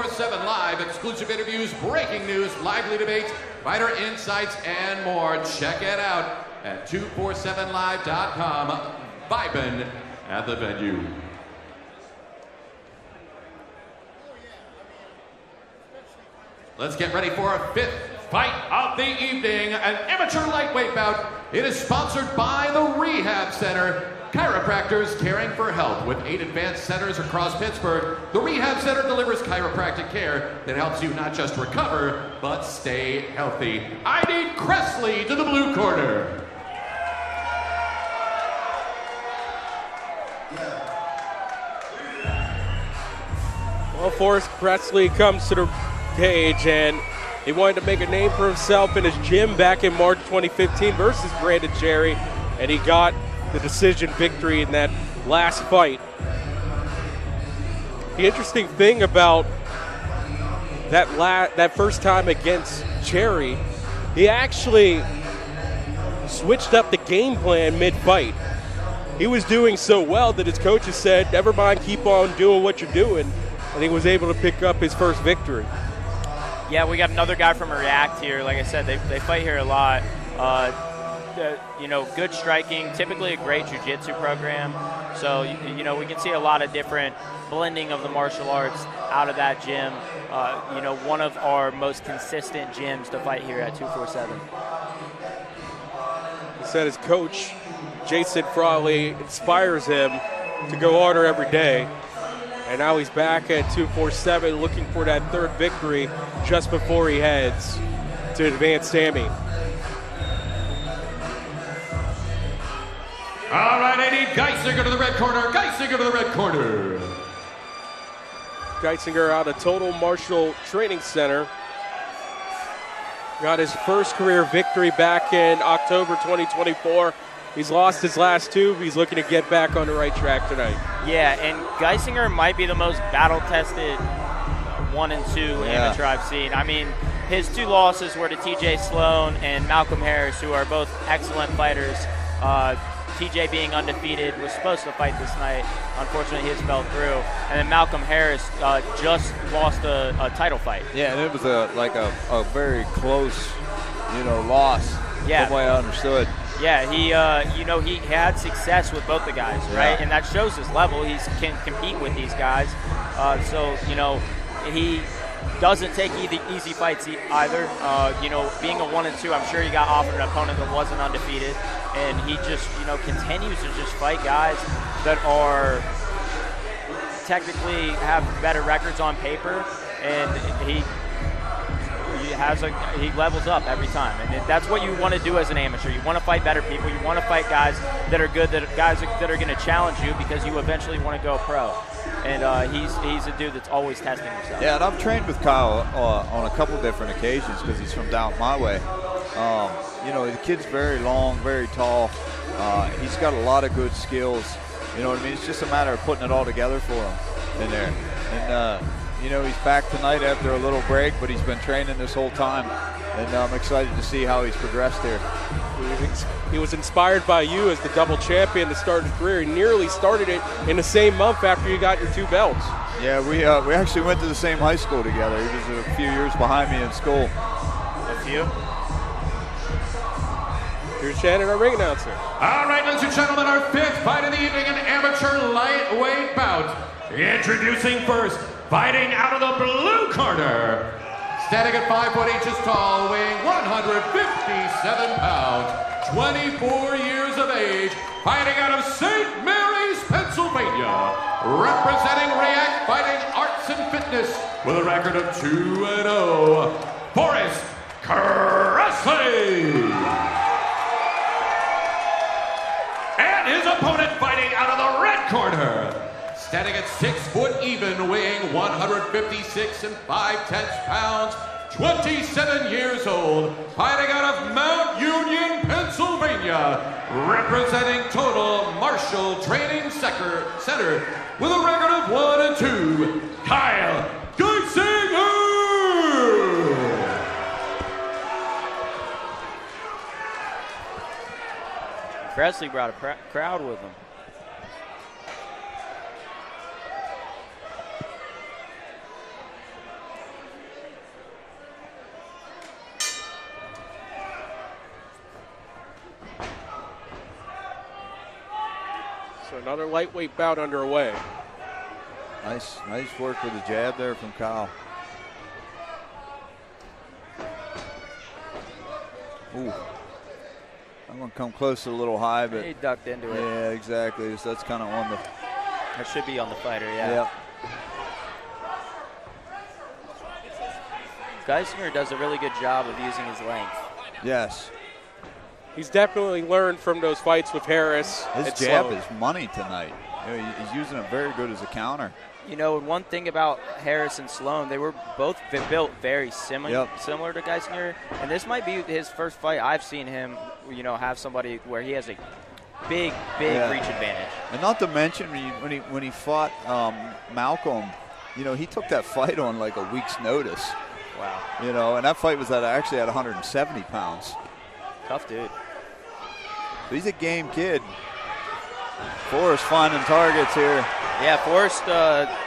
247 Live, exclusive interviews, breaking news, lively debates, fighter insights, and more. Check it out at 247live.com. Vibin' at the venue. Let's get ready for our fifth fight of the evening, an amateur lightweight bout. It is sponsored by the Rehab Center, chiropractors caring for health. With 8 advanced centers across Pittsburgh, the Rehab Center delivers chiropractic care that helps you not just recover, but stay healthy. I need Cressley to the blue corner. Well, Forrest Cressley comes to the cage, and he wanted to make a name for himself in his gym back in March 2015 versus Brandon Cherry, and he got the decision victory in that last fight. The interesting thing about that first time against Cherry, he actually switched up the game plan mid-fight. He was doing so well that his coaches said, never mind, keep on doing what you're doing, and he was able to pick up his first victory. Yeah, we got another guy from React here. Like I said, they fight here a lot. Good striking, typically a great jiu-jitsu program. So, we can see a lot of different blending of the martial arts out of that gym. One of our most consistent gyms to fight here at 247. He said his coach, Jason Frawley, inspires him to go harder every day. And now he's back at 247 looking for that third victory just before he heads to advanced Sammy. All right, I need Geisinger to the red corner. Geisinger to the red corner. Geisinger out of Total Martial Training Center. Got his first career victory back in October 2024. He's lost his last 2. He's looking to get back on the right track tonight. Yeah, and Geisinger might be the most battle-tested 1 and 2 amateur I've seen. I mean, his 2 losses were to TJ Sloan and Malcolm Harris, who are both excellent fighters. TJ being undefeated, was supposed to fight this night. Unfortunately, his fell through. And then Malcolm Harris just lost a title fight. Yeah, and it was a very close, loss. Yeah. From the way I understood. Yeah, he had success with both the guys, right? And that shows his level. He can compete with these guys. He doesn't take easy fights either. Being a 1 and 2, I'm sure he got offered an opponent that wasn't undefeated, and he just, continues to just fight guys that are technically have better records on paper, and he levels up every time, and that's what you want to do as an amateur. You want to fight better people. You want to fight guys that are good, guys that are going to challenge you because you eventually want to go pro. And he's a dude that's always testing himself. Yeah, and I've trained with Kyle on a couple different occasions because he's from down my way. The kid's very long, very tall. He's got a lot of good skills. You know what I mean? It's just a matter of putting it all together for him in there. And he's back tonight after a little break, but he's been training this whole time, and I'm excited to see how he's progressed here. He was inspired by you as the double champion to start his career. He nearly started it in the same month after you got your 2 belts. Yeah, we actually went to the same high school together. He was a few years behind me in school. A few? Here's Shannon, our ring announcer. All right, ladies and gentlemen, our 5th fight of the evening, an amateur lightweight bout. Introducing first, fighting out of the blue corner. Standing at 5 foot inches tall, weighing 157 pounds, 24 years of age, fighting out of St. Mary's, Pennsylvania, representing React Fighting Arts and Fitness with a record of 2-0, Forrest Cressley. And his opponent fighting out of the red corner, standing at 6 foot even, weighing 156 5/10 pounds, 27 years old, fighting out of Mount Union, Pennsylvania, representing Total Martial Training Center with a record of 1 and 2, Kyle Geisinger. Cressley brought a crowd with him. another lightweight bout underway. Nice work with the jab there from Kyle. Ooh. I'm going to come close to a little high, but He ducked into it. yeah, exactly. So that's kind of on the. That should be on the fighter, yeah. Yep. Geisinger does a really good job of using his length. Yes. He's definitely learned from those fights with Harris. His and jab Sloan. is money tonight. You know, he's using it very good as a counter. You know, and one thing about Harris and Sloan, they were both built very similar to Geisinger, and this might be his first fight I've seen him, you know, have somebody where he has a big reach advantage. And not to mention when he fought Malcolm, you know, he took that fight on like a week's notice. Wow. You know, and that fight was actually at 170 pounds. Tough dude. So he's a game kid. Forrest finding targets here. Yeah, Forrest,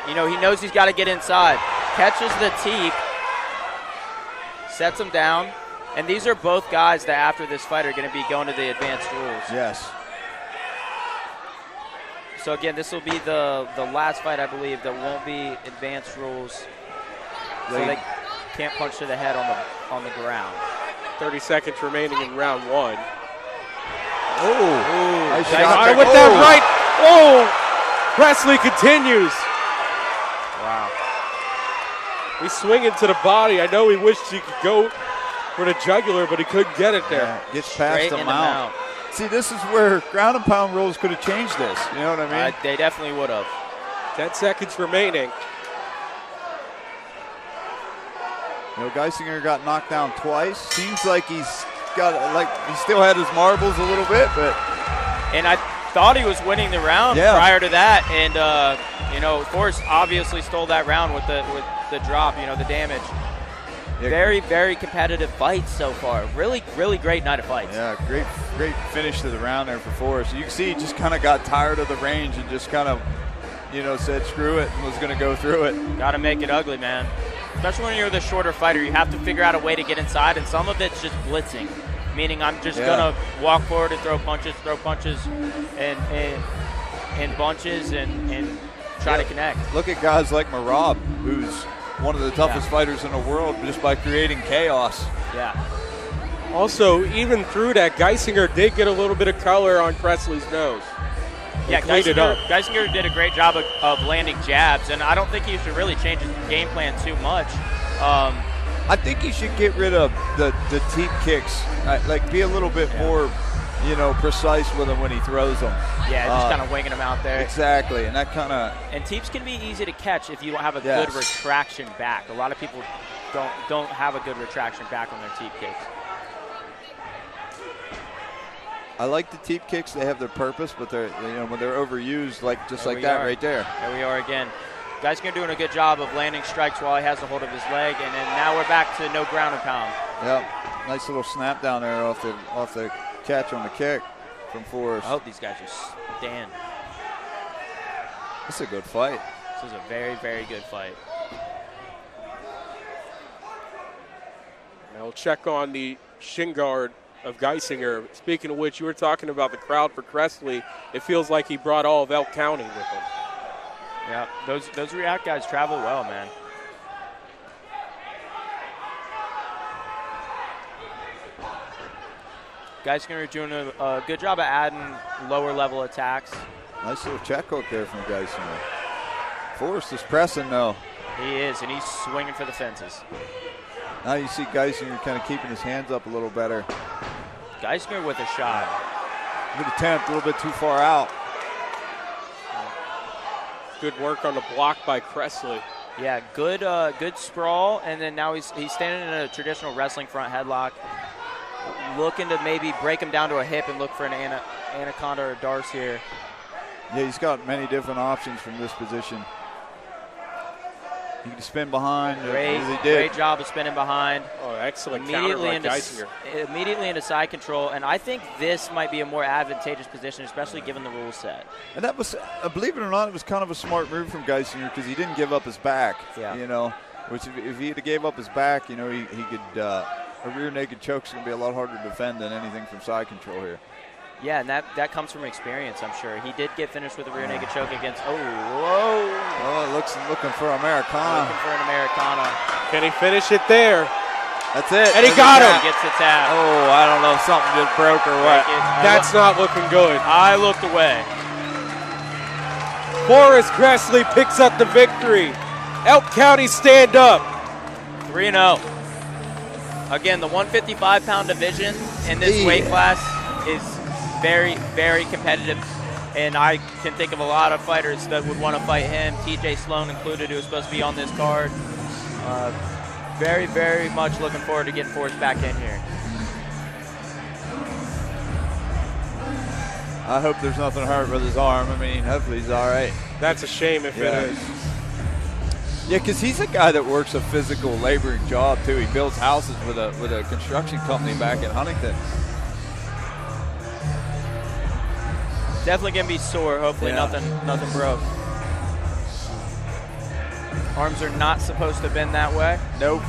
you know, he knows he's got to get inside. Catches the teep, sets him down, and these are both guys that after this fight are going to be going to the advanced rules. Yes. So again, this will be the last fight, I believe, that won't be advanced rules. So they can't punch to the head on the ground. 30 seconds remaining in round one. Oh, nice shot Got there. it with that right. Oh, Presley continues. Wow. He's swinging to the body. I know he wished he could go for the jugular, but he couldn't get it there. Yeah, gets past Straight the in the mount. See, this is where ground and pound rules could have changed this. You know what I mean? They definitely would have. 10 seconds remaining. You know, Geisinger got knocked down twice. Seems like he still had his marbles a little bit, but. And I thought he was winning the round prior to that, and you know, Forrest obviously stole that round with the drop. You know, the damage. Yeah. Very competitive fights so far. Really great night of fights. Yeah, great finish to the round there for Forrest. You can see he just kind of got tired of the range and just kind of, you know, said screw it and was going to go through it. Got to make it ugly, man. Especially when you're the shorter fighter, you have to figure out a way to get inside, and some of it's just blitzing, meaning I'm just gonna walk forward and throw punches, and bunches, and try to connect. Look at guys like Merab, who's one of the toughest fighters in the world just by creating chaos. Yeah. Also, even through that, Geisinger did get a little bit of color on Presley's nose. Yeah, Geisinger did a great job of landing jabs, and I don't think he should really change his game plan too much. I think he should get rid of the teep kicks, like be a little bit more, you know, precise with them when he throws them. Yeah, just kind of winging them out there. Exactly, and that kind of. And teeps can be easy to catch if you don't have a good retraction back. A lot of people don't have a good retraction back on their teep kicks. I like the teep kicks; they have their purpose, but they're, you know, when they're overused, like right there. There we are again. Geisinger doing a good job of landing strikes while he has a hold of his leg, and then now we're back to no ground and pound. Yep, nice little snap down there off the catch on the kick from Forrest. I hope these guys just stand. This is a good fight. This is a very good fight. Now we'll check on the shin guard of Geisinger. Speaking of which, you were talking about the crowd for Presley. It feels like he brought all of Elk County with him. Yeah, those React guys travel well, man. Geisinger doing a good job of adding lower level attacks. Nice little check hook there from Geisinger. Forrest is pressing though. He is, and he's swinging for the fences. Now you see Geisinger kind of keeping his hands up a little better. Geisinger with a shot. Good attempt, a little bit too far out. Good work on the block by Presley. Yeah, good sprawl, and then now he's standing in a traditional wrestling front headlock, looking to maybe break him down to a hip and look for an anaconda or Darce here. Yeah, he's got many different options from this position. He can spin behind. Great job of spinning behind. Oh, excellent counter by Geisinger. Immediately into side control, and I think this might be a more advantageous position, especially given the rule set. And that was, believe it or not, it was kind of a smart move from Geisinger because he didn't give up his back. Yeah. You know, which if he had gave up his back, you know, he could. A rear naked choke is going to be a lot harder to defend than anything from side control here. Yeah, and that comes from experience, I'm sure. He did get finished with a rear naked choke against. Oh, whoa! Oh, looking for Americana. Looking for an Americana. Can he finish it there? That's it. And he got him. Gets the tap. Oh, I don't know if something just broke or what. That's not looking good. I looked away. Forrest Cressley picks up the victory. Elk County stand up. 3-0. Again, the 155-pound division in this weight class is very, very competitive. And I can think of a lot of fighters that would want to fight him, TJ Sloan included, who was supposed to be on this card. Very, very much looking forward to getting Forrest back in here. I hope there's nothing hurt with his arm. I mean, hopefully he's all right. That's a shame if it is. Yeah, because he's a guy that works a physical laboring job too. He builds houses with a construction company back in Huntington. Definitely gonna be sore. Hopefully nothing broke. Arms are not supposed to bend that way. Nope.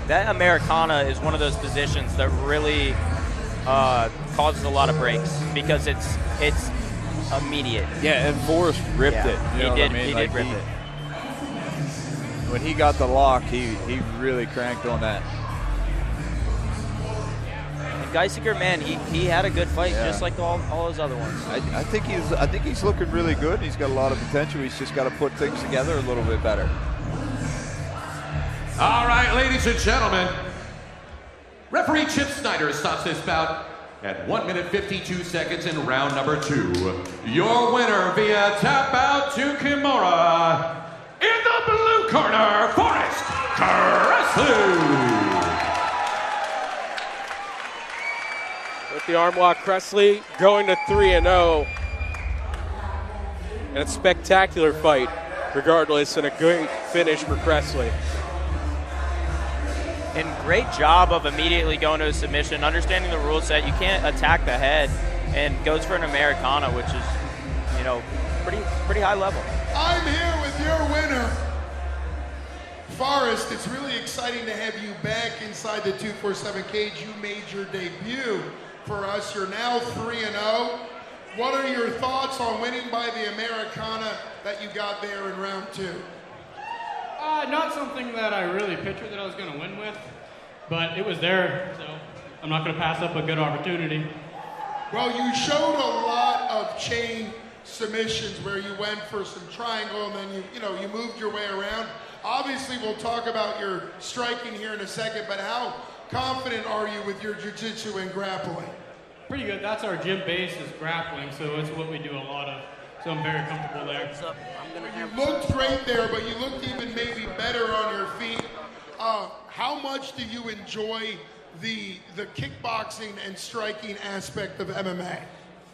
That Americana is one of those positions that really causes a lot of breaks because it's immediate. Yeah, and Forrest ripped it. You know He what I mean? did Like rip it. When he got the lock, he really cranked on that. And Geisinger, man, he had a good fight just like all his other ones. I think he's looking really good. He's got a lot of potential. He's just got to put things together a little bit better. All right, ladies and gentlemen. Referee Chip Snyder stops this bout at 1 minute 52 seconds in round number 2. Your winner via tap out to Kimura. In the blue corner, Forrest Cressley. With the arm lock, Cressley going to 3-0. And a spectacular fight, regardless, and a great finish for Cressley. And great job of immediately going to a submission, understanding the rule set. You can't attack the head, and goes for an Americana, which is, pretty high level. I'm here with your winner, Forrest. It's really exciting to have you back inside the 247 cage. You made your debut for us. You're now 3-0. What are your thoughts on winning by the Americana that you got there in round 2? Not something that I really pictured that I was going to win with, but it was there, so I'm not going to pass up a good opportunity. Well, you showed a lot of chain submissions where you went for some triangle and then you moved your way around. Obviously, we'll talk about your striking here in a second, but how confident are you with your jiu-jitsu and grappling? Pretty good. That's our gym base is grappling, so it's what we do a lot of. So I'm very comfortable there. You looked great there, but you looked even maybe better on your feet. How much do you enjoy the kickboxing and striking aspect of MMA?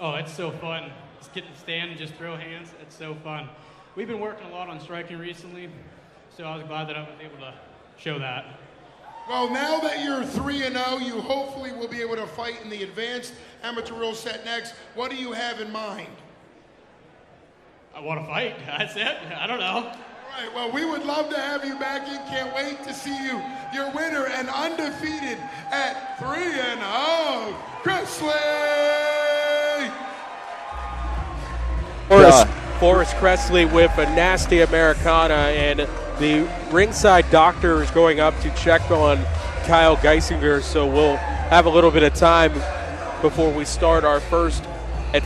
Oh, it's so fun. Just get to stand and just throw hands. It's so fun. We've been working a lot on striking recently, so I was glad that I was able to show that. Well, now that you're 3-0, you hopefully will be able to fight in the advanced amateur rule set next. What do you have in mind? I want to fight. That's it. I don't know. All right, well, we would love to have you back in. Can't wait to see you. Your winner and undefeated at 3-0, Cressley! Forrest Cressley with a nasty Americana, and the ringside doctor is going up to check on Kyle Geisinger, so we'll have a little bit of time before we start our first